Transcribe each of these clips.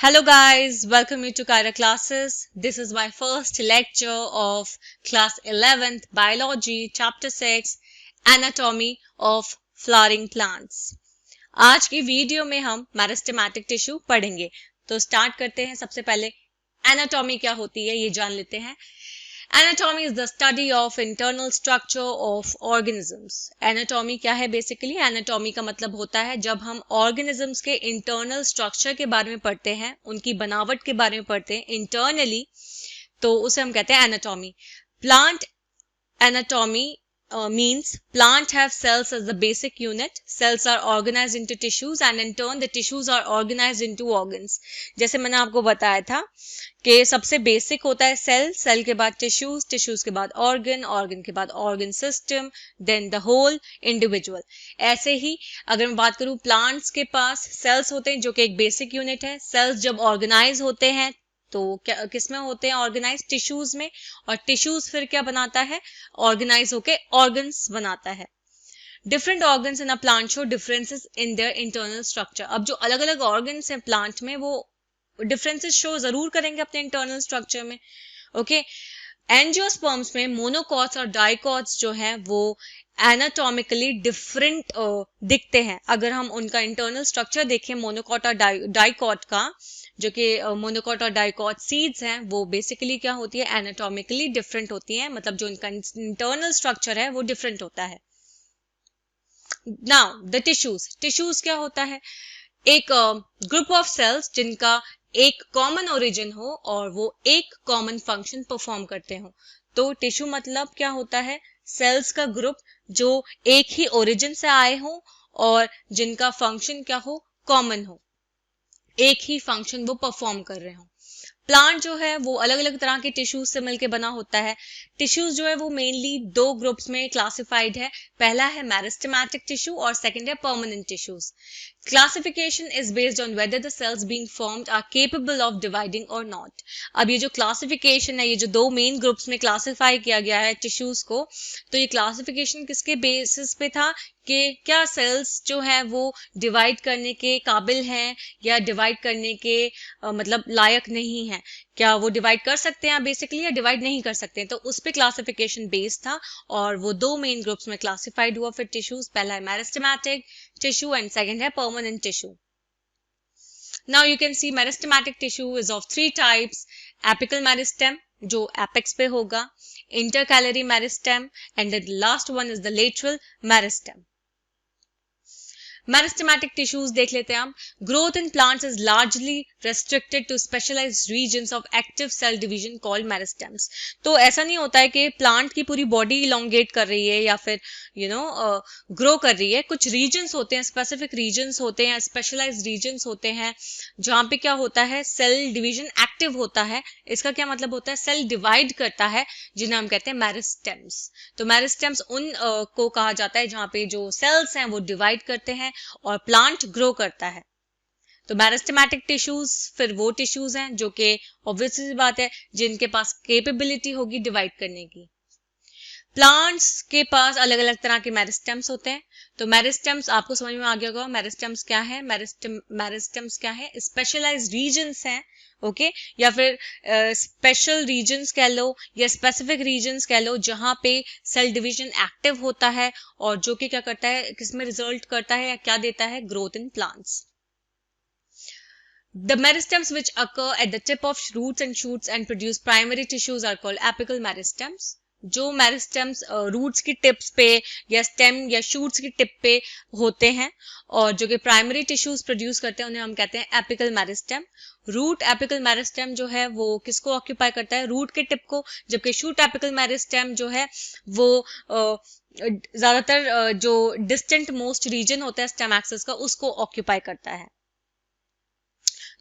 Hello guys, welcome you to Kyra classes. This is my first lecture of class 11th biology chapter 6 anatomy of flowering plants. आज की video में हम meristematic tissue पढ़ेंगे. तो start करते हैं. सबसे पहले एनाटॉमी क्या होती है ये जान लेते हैं. Anatomy is the study of internal structure of organisms. Anatomy क्या है बेसिकली? Anatomy का मतलब होता है जब हम organisms के internal structure के बारे में पढ़ते हैं, उनकी बनावट के बारे में पढ़ते हैं internally, तो उसे हम कहते हैं anatomy. Plant anatomy means plant have cells as the basic unit. Cells are organized into tissues and in turn the tissues are organized into organs. जैसे मैंने आपको बताया था कि सबसे बेसिक होता है सेल, सेल के बाद टिश्यूज, टिश्यूज के बाद ऑर्गन, ऑर्गन के बाद organ system, then the whole individual. ऐसे ही अगर मैं बात करूं प्लांट्स के पास सेल्स होते हैं जो कि एक बेसिक यूनिट है. सेल्स जब ऑर्गेनाइज होते हैं तो क्या किस में होते हैं? ऑर्गेनाइज टिश्यूज में. और टिश्यूज फिर क्या बनाता है? ऑर्गेनाइज होके ऑर्गन्स बनाता है. Different organs in a plant show differences in their internal structure. अब जो अलग अलग ऑर्गन्स हैं प्लांट में वो डिफरेंसेस शो जरूर करेंगे अपने इंटरनल स्ट्रक्चर में. ओके. एंजियोस्पर्म्स में मोनोकॉट्स और डाइकॉट्स जो हैं वो एनाटॉमिकली डिफरेंट दिखते हैं. अगर हम उनका इंटरनल स्ट्रक्चर देखें मोनोकॉट और डाइकॉट का, जो कि मोनोकॉट और डाइकॉट सीड्स हैं, वो बेसिकली क्या होती है? एनाटॉमिकली डिफरेंट होती हैं. मतलब जो इनका इंटरनल स्ट्रक्चर है वो डिफरेंट होता है. Now the tissues. टिश्यूज क्या होता है? एक ग्रुप ऑफ सेल्स जिनका एक कॉमन ओरिजिन हो और वो एक कॉमन फंक्शन परफॉर्म करते हो. तो टिश्यू मतलब क्या होता है? सेल्स का ग्रुप जो एक ही ओरिजिन से आए हो और जिनका फंक्शन क्या हो? कॉमन हो. एक ही फंक्शन वो परफॉर्म कर रहे हो. प्लांट जो है वो अलग अलग तरह के टिश्यूज से मिलकर बना होता है. टिश्यूज जो है वो मेनली दो ग्रुप्स में क्लासिफाइड है. पहला है मेरिस्टेमेटिक टिश्यू और सेकंड है permanent tissues. Classification is based on whether the cells being formed are capable of dividing और नॉट. अब ये जो क्लासिफिकेशन है, ये जो दो मेन ग्रुप्स में क्लासिफाई किया गया है टिश्यूज को, तो ये क्लासिफिकेशन किसके बेसिस पे था कि क्या सेल्स जो है वो डिवाइड करने के काबिल हैं या डिवाइड करने के मतलब लायक नहीं है. क्या वो डिवाइड कर सकते हैं बेसिकली या डिवाइड नहीं कर सकते हैं. तो उस पे क्लासिफिकेशन बेस्ड था और वो दो मेन ग्रुप्स में क्लासिफाइड हुआ फिर टिश्यूज. पहला है मेरिस्टेमेटिक टिश्यू एंड सेकंड है permanent tissue. Now you can see meristematic tissue is of three types. Apical meristem जो apex पे होगा, intercalary meristem and the last one is the lateral meristem. Meristematic tissues देख लेते हैं हम. Growth in plants is largely restricted to specialised regions of active cell division called meristems. तो ऐसा नहीं होता है कि प्लांट की पूरी बॉडी इलोंगेट कर रही है या फिर ग्रो कर रही है. कुछ रीजन्स होते हैं, स्पेसिफिक रीजन्स होते हैं, स्पेशलाइज्ड रीजन्स होते हैं जहां पे क्या होता है? सेल डिवीजन एक्टिव होता है. इसका क्या मतलब होता है? सेल डिवाइड करता है, जिन्हें हम कहते हैं मेरिस्टेम्स. तो मेरिस्टेम्स उन को कहा जाता है जहां पे जो सेल्स हैं वो डिवाइड करते हैं और प्लांट ग्रो करता है. तो मेरिस्टेमेटिक टिश्यूज फिर वो टिश्यूज हैं जो कि ऑब्वियसली बात है जिनके पास कैपेबिलिटी होगी डिवाइड करने की. प्लांट्स के पास अलग अलग तरह के मेरिस्टेम्स होते हैं. तो मेरिस्टेम्स आपको समझ में आ गया होगा. मेरिस्टेम्स क्या है? मेरिस्टेम्स क्या है? स्पेशलाइज्ड रीजन्स हैं. ओके. या फिर स्पेशल रीजन्स कह लो या स्पेसिफिक रीजन्स कह लो जहां पे सेल डिवीजन एक्टिव होता है और जो कि क्या करता है, किसमें रिजल्ट करता है या क्या देता है? Growth in plants. The meristems which occur at the tip of roots and shoots and produce primary tissues are called apical meristems. जो मेरिस्टेम्स रूट्स की टिप्स पे या स्टेम या शूट्स की टिप पे होते हैं और जो कि प्राइमरी टिश्यूज प्रोड्यूस करते हैं उन्हें हम कहते हैं apical meristem. Root apical meristem जो है वो किसको ऑक्यूपाई करता है? रूट के टिप को. जबकि शूट एपिकल मेरिस्टेम जो है वो ज्यादातर जो डिस्टेंट मोस्ट रीजन होता है स्टेम एक्सिस का उसको ऑक्यूपाई करता है.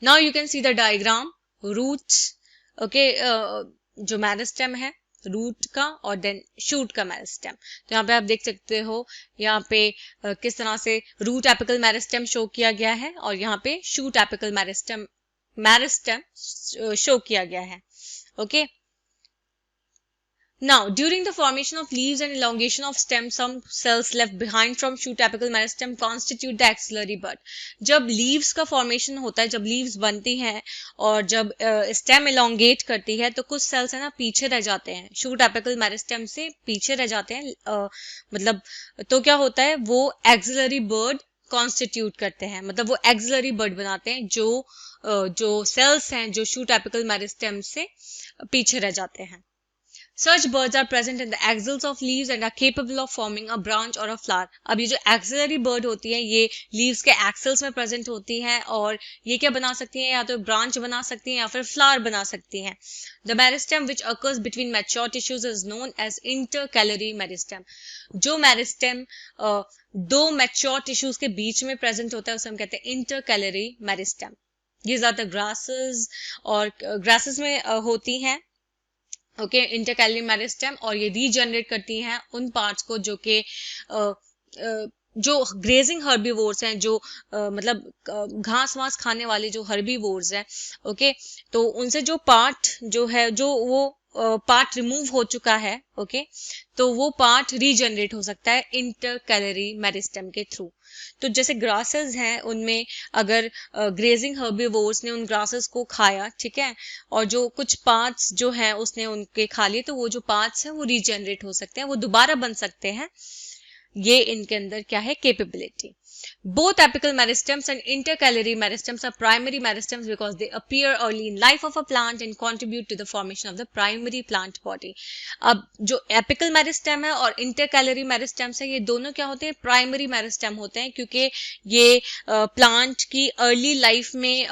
Now you can see the diagram. Roots, okay, जो मेरिस्टेम है रूट का और देन शूट का मेरिस्टेम. तो यहाँ पे आप देख सकते हो यहाँ पे किस तरह से रूट एपिकल मेरिस्टेम शो किया गया है और यहाँ पे शूट एपिकल मेरिस्टेम शो किया गया है. Okay. Now, during the formation of leaves and elongation of stem, some cells left behind from shoot apical meristem constitute the axillary bud. जब leaves का formation होता है, जब leaves बनती हैं और जब stem elongate करती है, तो कुछ cells है ना पीछे रह जाते हैं, shoot apical meristem से पीछे रह जाते हैं, मतलब तो क्या होता है, वो axillary bud constitute करते हैं, मतलब वो axillary bud बनाते हैं जो cells हैं जो shoot apical meristem से पीछे रह जाते हैं. Such buds are present in the axils of leaves and are capable of forming a branch or a flower. अब ये जो axillary bud होती है ये leaves के axils में present होती हैं और ये क्या बना सकती हैं, या तो branch बना सकती हैं या फिर flower बना सकती हैं. The meristem which occurs between mature tissues is known as intercalary meristem. जो meristem दो mature tissues के बीच में present होता है उसे हम कहते हैं intercalary meristem. ये ज़्यादातर grasses और grasses में होती हैं. ओके, इंटरकैलरी मेरिस्टेम, और ये रीजनरेट करती हैं उन पार्ट्स को जो कि जो ग्रेजिंग हर्बीवोर्स हैं, जो मतलब घास वास खाने वाले जो हर्बीवोर्स हैं, ओके, तो उनसे जो पार्ट जो है, जो वो पार्ट रिमूव हो चुका है, ओके, तो वो पार्ट रीजनरेट हो सकता है इंटरकैलरी मेरिस्टेम के थ्रू. तो जैसे ग्रासेस हैं, उनमें अगर ग्रेजिंग हर्बीवोर्स ने उन ग्रासेस को खाया, ठीक है, और जो कुछ पार्ट्स जो हैं उसने उनके खा लिए, तो वो जो पार्ट्स हैं वो रीजनरेट हो सकते हैं, वो दोबारा बन सकते हैं. ये इनके अंदर क्या है, capability. Both apical meristems and intercalary meristems are primary meristems because they appear early in life of a plant and contribute to the formation of the primary plant body. अब जो apical meristem है और intercalary meristems है, ये दोनों क्या होते हैं, primary meristem होते हैं, क्योंकि ये plant की early life में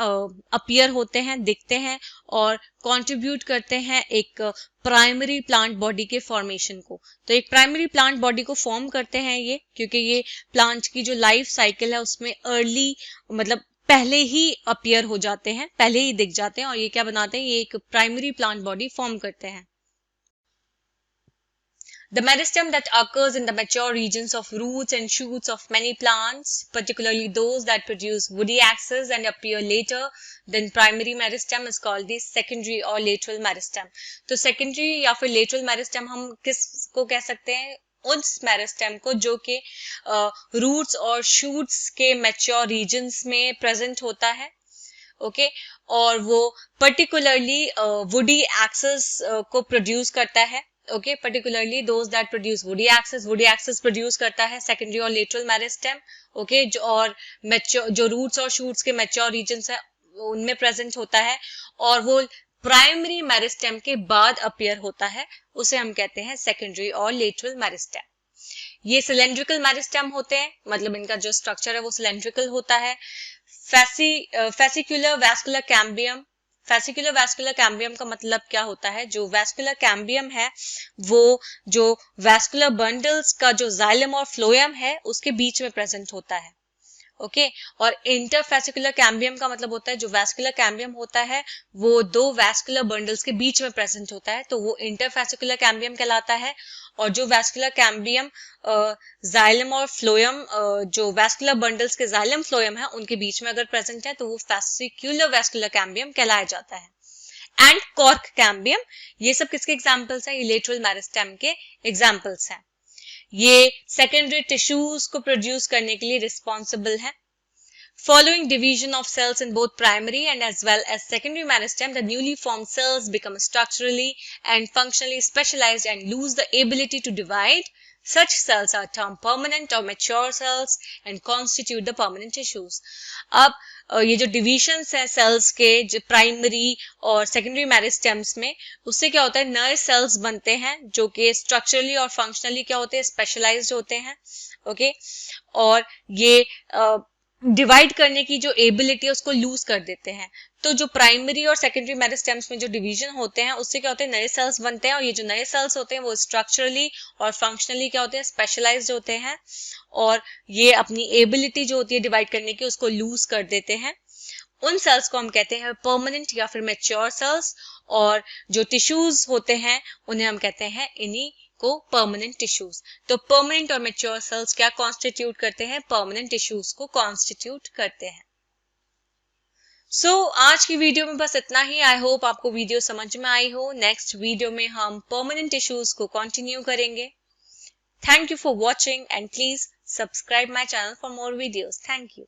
appear होते हैं, दिखते हैं और कंट्रीब्यूट करते हैं एक प्राइमरी प्लांट बॉडी के फॉर्मेशन को. तो एक प्राइमरी प्लांट बॉडी को फॉर्म करते हैं ये, क्योंकि ये प्लांट की जो लाइफ साइकिल है उसमें अर्ली मतलब पहले ही अपीयर हो जाते हैं, पहले ही दिख जाते हैं, और ये क्या बनाते हैं, ये एक प्राइमरी प्लांट बॉडी फॉर्म करते हैं. The meristem that occurs in the mature regions of roots and shoots of many plants, particularly those that produce woody axes and appear later than primary meristem, is called the secondary or lateral meristem. तो secondary या फिर lateral meristem हम किसको कह सकते हैं, उस meristem को जो कि रूट्स और शूट्स के मैच्योर रीजन्स में प्रेजेंट होता है, ओके, और वो पर्टिकुलरली वुडी एक्सेस को प्रोड्यूस करता है, okay, particularly those that produce woody axes produce करता है सेकेंडरी और लेटरल मेरिस्टेम, ओके, जो और मैच्योर जो रूट्स और शूट्स के मैच्योर रीजन्स है उनमें प्रेजेंट होता है, और वो प्राइमरी मेरिस्टेम के बाद अपीयर होता है, उसे हम कहते हैं सेकेंडरी और लेटरल मेरिस्टेम. ये सिलेंड्रिकल मेरिस्टेम होते हैं, मतलब इनका जो स्ट्रक्चर है वो सिलेंड्रिकल होता है. Fascicular vascular cambium. Fascicular vascular cambium का मतलब क्या होता है, जो वैस्कुलर कैम्बियम है वो जो वैस्कुलर बंडल्स का जो जाइलम और फ्लोएम है उसके बीच में प्रेजेंट होता है, ओके. और इंटरफेसिकुलर कैम्बियम का मतलब होता है, जो वैस्कुलर कैम्बियम होता है वो दो वैस्कुलर बंडल्स के बीच में प्रेजेंट होता है, तो वो इंटरफेसिकुलर कैम्बियम कहलाता है. और जो वैस्कुलर कैम्बियम जाइलम और फ्लोएम, जो वैस्कुलर बंडल्स के जाइलम फ्लोएम है उनके बीच में अगर प्रेजेंट है तो वो फेसिकुलर वैस्कुलर कैम्बियम कहलाया जाता है. एंड कॉर्क कैम्बियम, ये सब किसके एग्जाम्पल्स हैं, ये लेटरल मेरिस्टेम के एग्जाम्पल्स हैं. ये सेकेंडरी टिश्यूज को प्रोड्यूस करने के लिए रिस्पॉन्सिबल है. Following division of cells in both primary and as well as secondary meristem, the newly formed cells become structurally and functionally specialized and lose the ability to divide. Such cells are termed permanent or mature cells and constitute the permanent tissues. अब ये जो divisions है cells के, जो primary और secondary meristems में, उससे क्या होता है, नए cells बनते हैं जो कि structurally और functionally क्या होते हैं, specialized होते हैं, okay? और ये डिवाइड करने की जो एबिलिटी है उसको लूज कर देते हैं. तो जो प्राइमरी और सेकेंडरी मेरिस्टेम्स में जो डिवीजन होते हैं उससे क्या होते हैं, नए सेल्स बनते हैं, और ये जो नए सेल्स होते हैं वो स्ट्रक्चरली और फंक्शनली क्या होते हैं, स्पेशलाइज्ड होते हैं, और ये अपनी एबिलिटी जो होती है डिवाइड करने की उसको लूज कर देते हैं. उन सेल्स को हम कहते हैं परमानेंट या फिर मैच्योर सेल्स, और जो टिश्यूज होते हैं उन्हें हम कहते हैं इन्हीं को परमानेंट टिश्यूज. तो परमानेंट और मैच्योर सेल्स क्या कॉन्स्टिट्यूट करते हैं, परमानेंट टिश्यूज को कॉन्स्टिट्यूट करते हैं. आज की वीडियो में बस इतना ही। आई होप आपको वीडियो समझ में आई हो। नेक्स्ट वीडियो में हम परमानेंट इश्यूज को कंटिन्यू करेंगे। Thank you for watching and please subscribe my channel for more videos. Thank you.